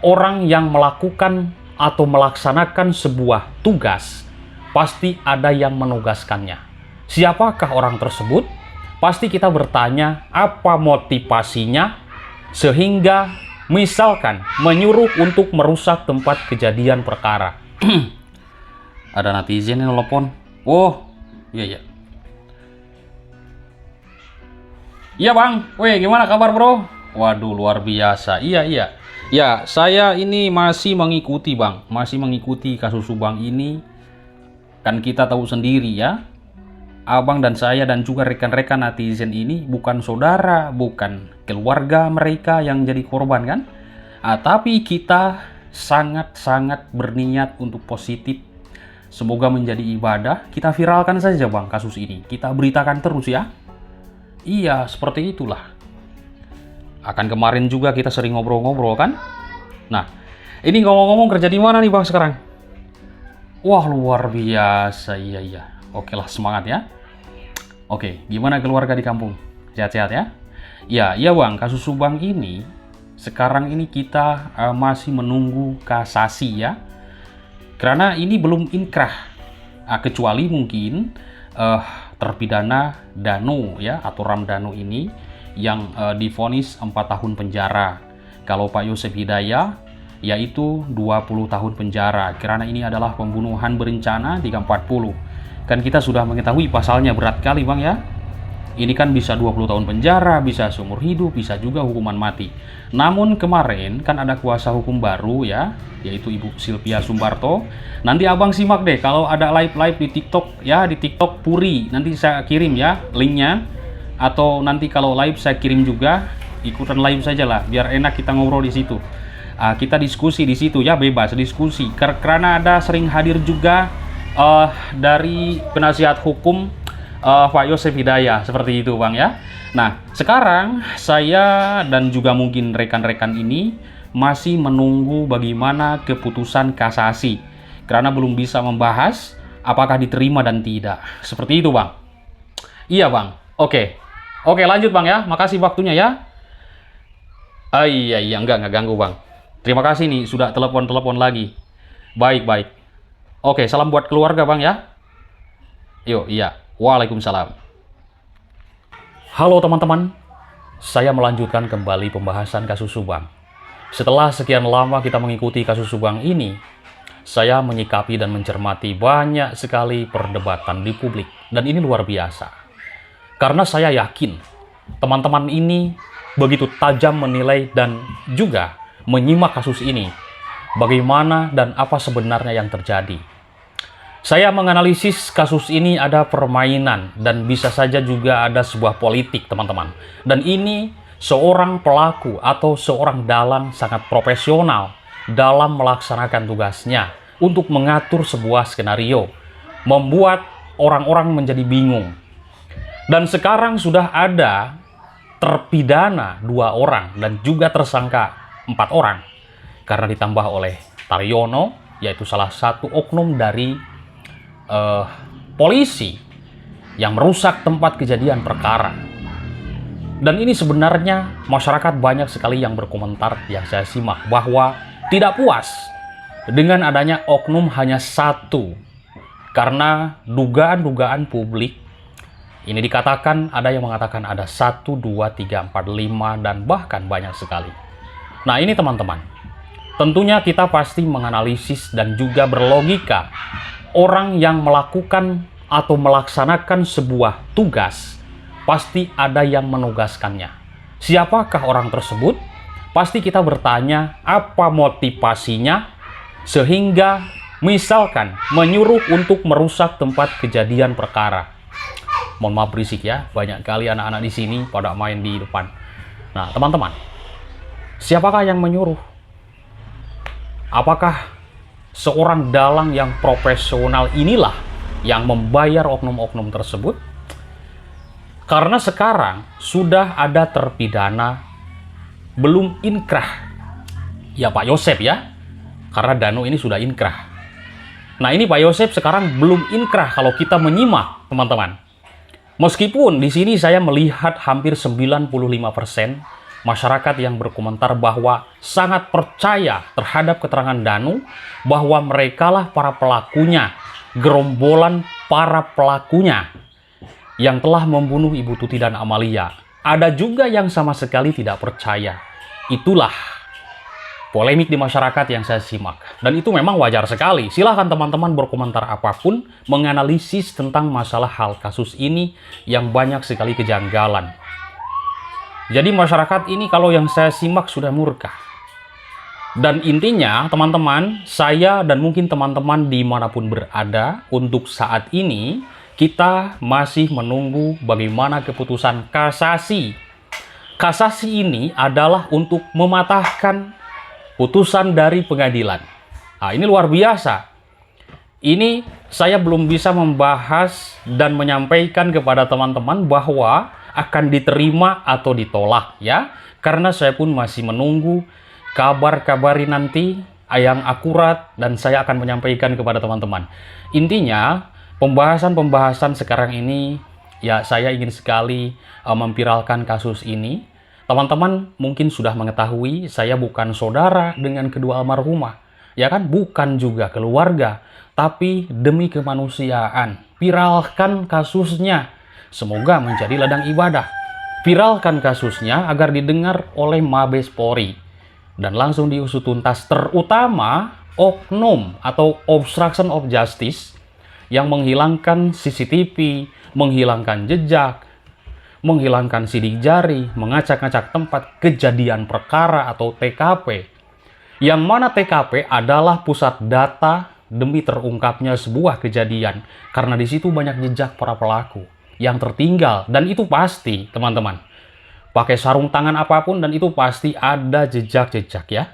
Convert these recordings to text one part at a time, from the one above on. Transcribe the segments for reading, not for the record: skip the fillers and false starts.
Orang yang melakukan atau melaksanakan sebuah tugas, pasti ada yang menugaskannya. Siapakah orang tersebut? Pasti kita bertanya apa motivasinya, sehingga misalkan menyuruh untuk merusak tempat kejadian perkara. Ada netizen yang telepon. Oh, iya. Iya bang, weh gimana kabar bro? Waduh luar biasa, iya. Ya, saya ini masih mengikuti bang, masih mengikuti kasus Subang ini. Kan kita tahu sendiri ya, abang dan saya dan juga rekan-rekan netizen ini bukan saudara, bukan keluarga mereka yang jadi korban kan? Tapi kita sangat-sangat berniat untuk positif. Semoga menjadi ibadah, kita viralkan saja bang kasus ini. Kita beritakan terus ya. Iya, seperti itulah. Akan kemarin juga kita sering ngobrol-ngobrol kan? Nah, ini ngomong-ngomong kerja di mana nih bang sekarang? Wah, luar biasa, iya. Oke lah, semangat ya. Oke, gimana keluarga di kampung? Sehat-sehat ya? Iya bang, kasus Subang ini, sekarang ini kita masih menunggu kasasi ya. Karena ini belum inkrah, kecuali mungkin terpidana Danu ya, atau Ramdhanu ini yang divonis 4 tahun penjara. Kalau Pak Yosef Hidayah yaitu 20 tahun penjara, karena ini adalah pembunuhan berencana 340. Kan kita sudah mengetahui pasalnya berat kali bang ya. Ini kan bisa 20 tahun penjara, bisa seumur hidup, bisa juga hukuman mati. Namun kemarin kan ada kuasa hukum baru ya, yaitu Ibu Sylvia Sumbarto. Nanti abang simak deh kalau ada live di TikTok ya, di TikTok Puri. Nanti saya kirim ya linknya. Atau nanti kalau live saya kirim juga, ikutan live saja lah, biar enak kita ngobrol di situ. Kita diskusi di situ ya, bebas diskusi. Karena ada sering hadir juga dari penasihat hukum Pak Yosef Hidayah, seperti itu bang ya. Nah sekarang saya dan juga mungkin rekan-rekan ini masih menunggu bagaimana keputusan kasasi, karena belum bisa membahas apakah diterima dan tidak, seperti itu bang. Iya bang, oke lanjut bang ya, makasih waktunya ya. Iya enggak ganggu bang, terima kasih nih sudah telepon lagi. Baik. Oke, salam buat keluarga bang ya. Yuk, iya. Waalaikumsalam. Halo teman-teman, saya melanjutkan kembali pembahasan kasus Subang. Setelah sekian lama kita mengikuti kasus Subang ini, saya menyikapi dan mencermati banyak sekali perdebatan di publik. Dan ini luar biasa. Karena saya yakin teman-teman ini begitu tajam menilai dan juga menyimak kasus ini. Bagaimana dan apa sebenarnya yang terjadi. Saya menganalisis kasus ini ada permainan dan bisa saja juga ada sebuah politik teman-teman. Dan ini seorang pelaku atau seorang dalang sangat profesional dalam melaksanakan tugasnya untuk mengatur sebuah skenario, membuat orang-orang menjadi bingung. Dan sekarang sudah ada terpidana 2 orang dan juga tersangka 4 orang. Karena ditambah oleh Taryono, yaitu salah satu oknum dari polisi yang merusak tempat kejadian perkara. Dan ini sebenarnya masyarakat banyak sekali yang berkomentar yang saya simak bahwa tidak puas dengan adanya oknum hanya 1, karena dugaan-dugaan publik ini dikatakan ada yang mengatakan ada 1, 2, 3, 4, 5 dan bahkan banyak sekali. Nah ini teman-teman, tentunya kita pasti menganalisis dan juga berlogika. Orang yang melakukan atau melaksanakan sebuah tugas, pasti ada yang menugaskannya. Siapakah orang tersebut? Pasti kita bertanya apa motivasinya, sehingga misalkan menyuruh untuk merusak tempat kejadian perkara. Mohon maaf berisik ya, banyak kali anak-anak di sini pada main di depan. Nah teman-teman, siapakah yang menyuruh? Apakah seorang dalang yang profesional inilah yang membayar oknum-oknum tersebut? Karena sekarang sudah ada terpidana belum inkrah. Ya Pak Yosef ya, karena Danu ini sudah inkrah. Nah ini Pak Yosef sekarang belum inkrah kalau kita menyimak teman-teman. Meskipun di sini saya melihat hampir 95% masyarakat yang berkomentar bahwa sangat percaya terhadap keterangan Danu bahwa merekalah para pelakunya, gerombolan para pelakunya yang telah membunuh Ibu Tuti dan Amalia. Ada juga yang sama sekali tidak percaya. Itulah polemik di masyarakat yang saya simak. Dan itu memang wajar sekali. Silahkan teman-teman berkomentar apapun, menganalisis tentang masalah hal kasus ini yang banyak sekali kejanggalan. Jadi masyarakat ini kalau yang saya simak sudah murka. Dan intinya teman-teman, saya dan mungkin teman-teman dimanapun berada, untuk saat ini kita masih menunggu bagaimana keputusan kasasi. Kasasi ini adalah untuk mematahkan putusan dari pengadilan. Nah, ini luar biasa. Ini saya belum bisa membahas dan menyampaikan kepada teman-teman bahwa akan diterima atau ditolak ya. Karena saya pun masih menunggu kabar-kabari nanti yang akurat dan saya akan menyampaikan kepada teman-teman. Intinya, pembahasan-pembahasan sekarang ini ya saya ingin sekali memviralkan kasus ini. Teman-teman mungkin sudah mengetahui saya bukan saudara dengan kedua almarhumah. Ya kan, bukan juga keluarga, tapi demi kemanusiaan, viralkan kasusnya. Semoga menjadi ladang ibadah. Viralkan kasusnya agar didengar oleh Mabes Polri dan langsung diusut tuntas, terutama oknum atau obstruction of justice yang menghilangkan CCTV, menghilangkan jejak, menghilangkan sidik jari, mengacak-ngacak tempat kejadian perkara atau TKP. Yang mana TKP adalah pusat data demi terungkapnya sebuah kejadian, karena di situ banyak jejak para pelaku yang tertinggal, dan itu pasti teman-teman. Pakai sarung tangan apapun dan itu pasti ada jejak-jejak ya.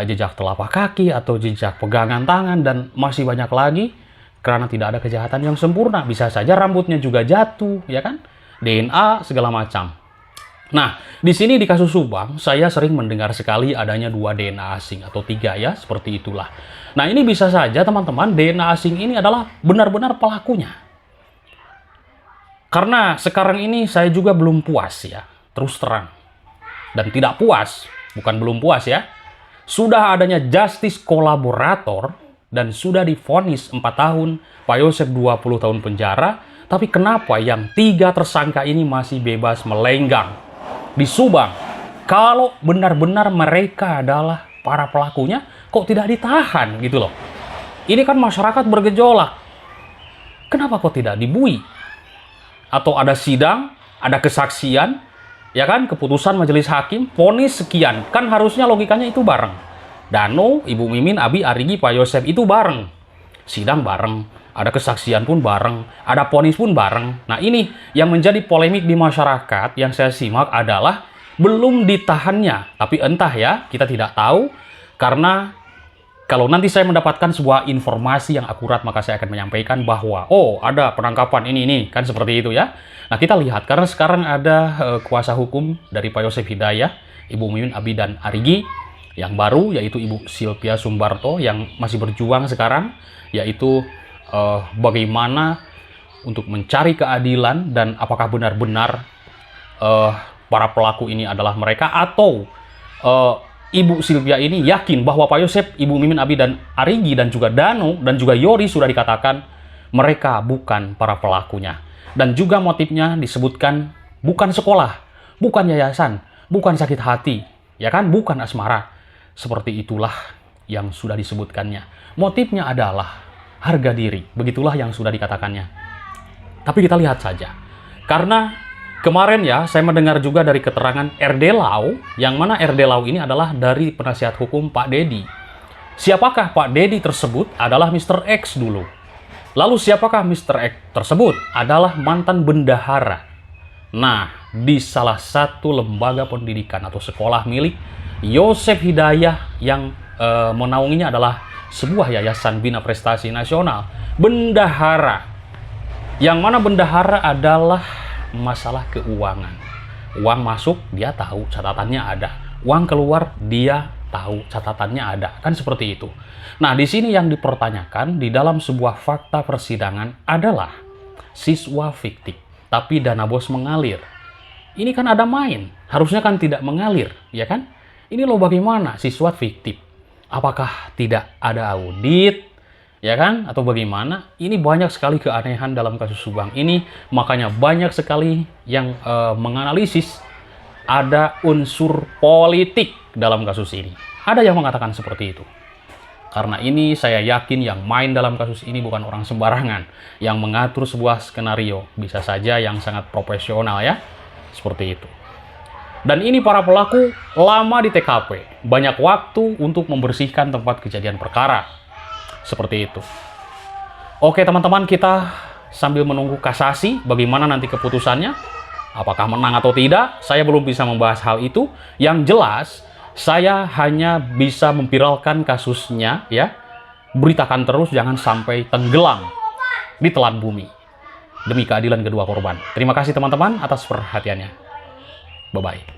Jejak telapak kaki atau jejak pegangan tangan dan masih banyak lagi, karena tidak ada kejahatan yang sempurna. Bisa saja rambutnya juga jatuh, ya kan? DNA segala macam. Nah, di sini di kasus Subang, saya sering mendengar sekali adanya 2 DNA asing atau 3 ya, seperti itulah. Nah, ini bisa saja teman-teman DNA asing ini adalah benar-benar pelakunya. Karena sekarang ini saya juga belum puas ya, terus terang. Dan tidak puas, bukan belum puas ya. Sudah adanya justice kolaborator dan sudah divonis 4 tahun, Pak Yosef 20 tahun penjara. Tapi kenapa yang 3 tersangka ini masih bebas melenggang di Subang? Kalau benar-benar mereka adalah para pelakunya, kok tidak ditahan gitu loh. Ini kan masyarakat bergejolak. Kenapa kok tidak dibui? Atau ada sidang, ada kesaksian, ya kan, keputusan majelis hakim, vonis sekian. Kan harusnya logikanya itu bareng. Danu, Ibu Mimin, Abi, Arigi, Pak Yosef itu bareng. Sidang bareng, ada kesaksian pun bareng, ada vonis pun bareng. Nah, ini yang menjadi polemik di masyarakat yang saya simak adalah belum ditahannya. Tapi entah ya, kita tidak tahu. Karena kalau nanti saya mendapatkan sebuah informasi yang akurat, maka saya akan menyampaikan bahwa, oh, ada penangkapan ini, kan seperti itu ya. Nah, kita lihat, karena sekarang ada kuasa hukum dari Pak Yosef Hidayah, Ibu Mimin, Abi, dan Arigi, yang baru, yaitu Ibu Sylvia Sumbarto, yang masih berjuang sekarang, yaitu bagaimana untuk mencari keadilan dan apakah benar-benar para pelaku ini adalah mereka, atau Ibu Sylvia ini yakin bahwa Pak Yosef, Ibu Mimin, Abi, dan Arigi, dan juga Danu, dan juga Yori sudah dikatakan mereka bukan para pelakunya. Dan juga motifnya disebutkan bukan sekolah, bukan yayasan, bukan sakit hati, ya kan, bukan asmara. Seperti itulah yang sudah disebutkannya. Motifnya adalah harga diri, begitulah yang sudah dikatakannya. Tapi kita lihat saja. Karena kemarin ya, saya mendengar juga dari keterangan RD Lau, yang mana RD Lau ini adalah dari penasihat hukum Pak Dedi. Siapakah Pak Dedi tersebut? Adalah Mr. X dulu. Lalu siapakah Mr. X tersebut? Adalah mantan bendahara. Nah, di salah satu lembaga pendidikan atau sekolah milik Yosef Hidayah yang menaunginya adalah sebuah yayasan bina prestasi nasional. Bendahara. Yang mana bendahara adalah masalah keuangan. Uang masuk, dia tahu catatannya ada. Uang keluar, dia tahu catatannya ada. Kan seperti itu. Nah, di sini yang dipertanyakan di dalam sebuah fakta persidangan adalah siswa fiktif, tapi dana bos mengalir. Ini kan ada main, harusnya kan tidak mengalir, ya kan? Ini loh bagaimana siswa fiktif? Apakah tidak ada audit, ya kan? Atau bagaimana? Ini banyak sekali keanehan dalam kasus Subang ini, makanya banyak sekali yang menganalisis ada unsur politik dalam kasus ini. Ada yang mengatakan seperti itu. Karena ini saya yakin yang main dalam kasus ini bukan orang sembarangan, yang mengatur sebuah skenario, bisa saja yang sangat profesional ya, seperti itu. Dan ini para pelaku lama di TKP, banyak waktu untuk membersihkan tempat kejadian perkara, seperti itu. Oke teman-teman, kita sambil menunggu kasasi, bagaimana nanti keputusannya, apakah menang atau tidak, saya belum bisa membahas hal itu. Yang jelas, saya hanya bisa memviralkan kasusnya ya. Beritakan terus, jangan sampai tenggelam di telan bumi. Demi keadilan kedua korban. Terima kasih teman-teman atas perhatiannya. Bye-bye.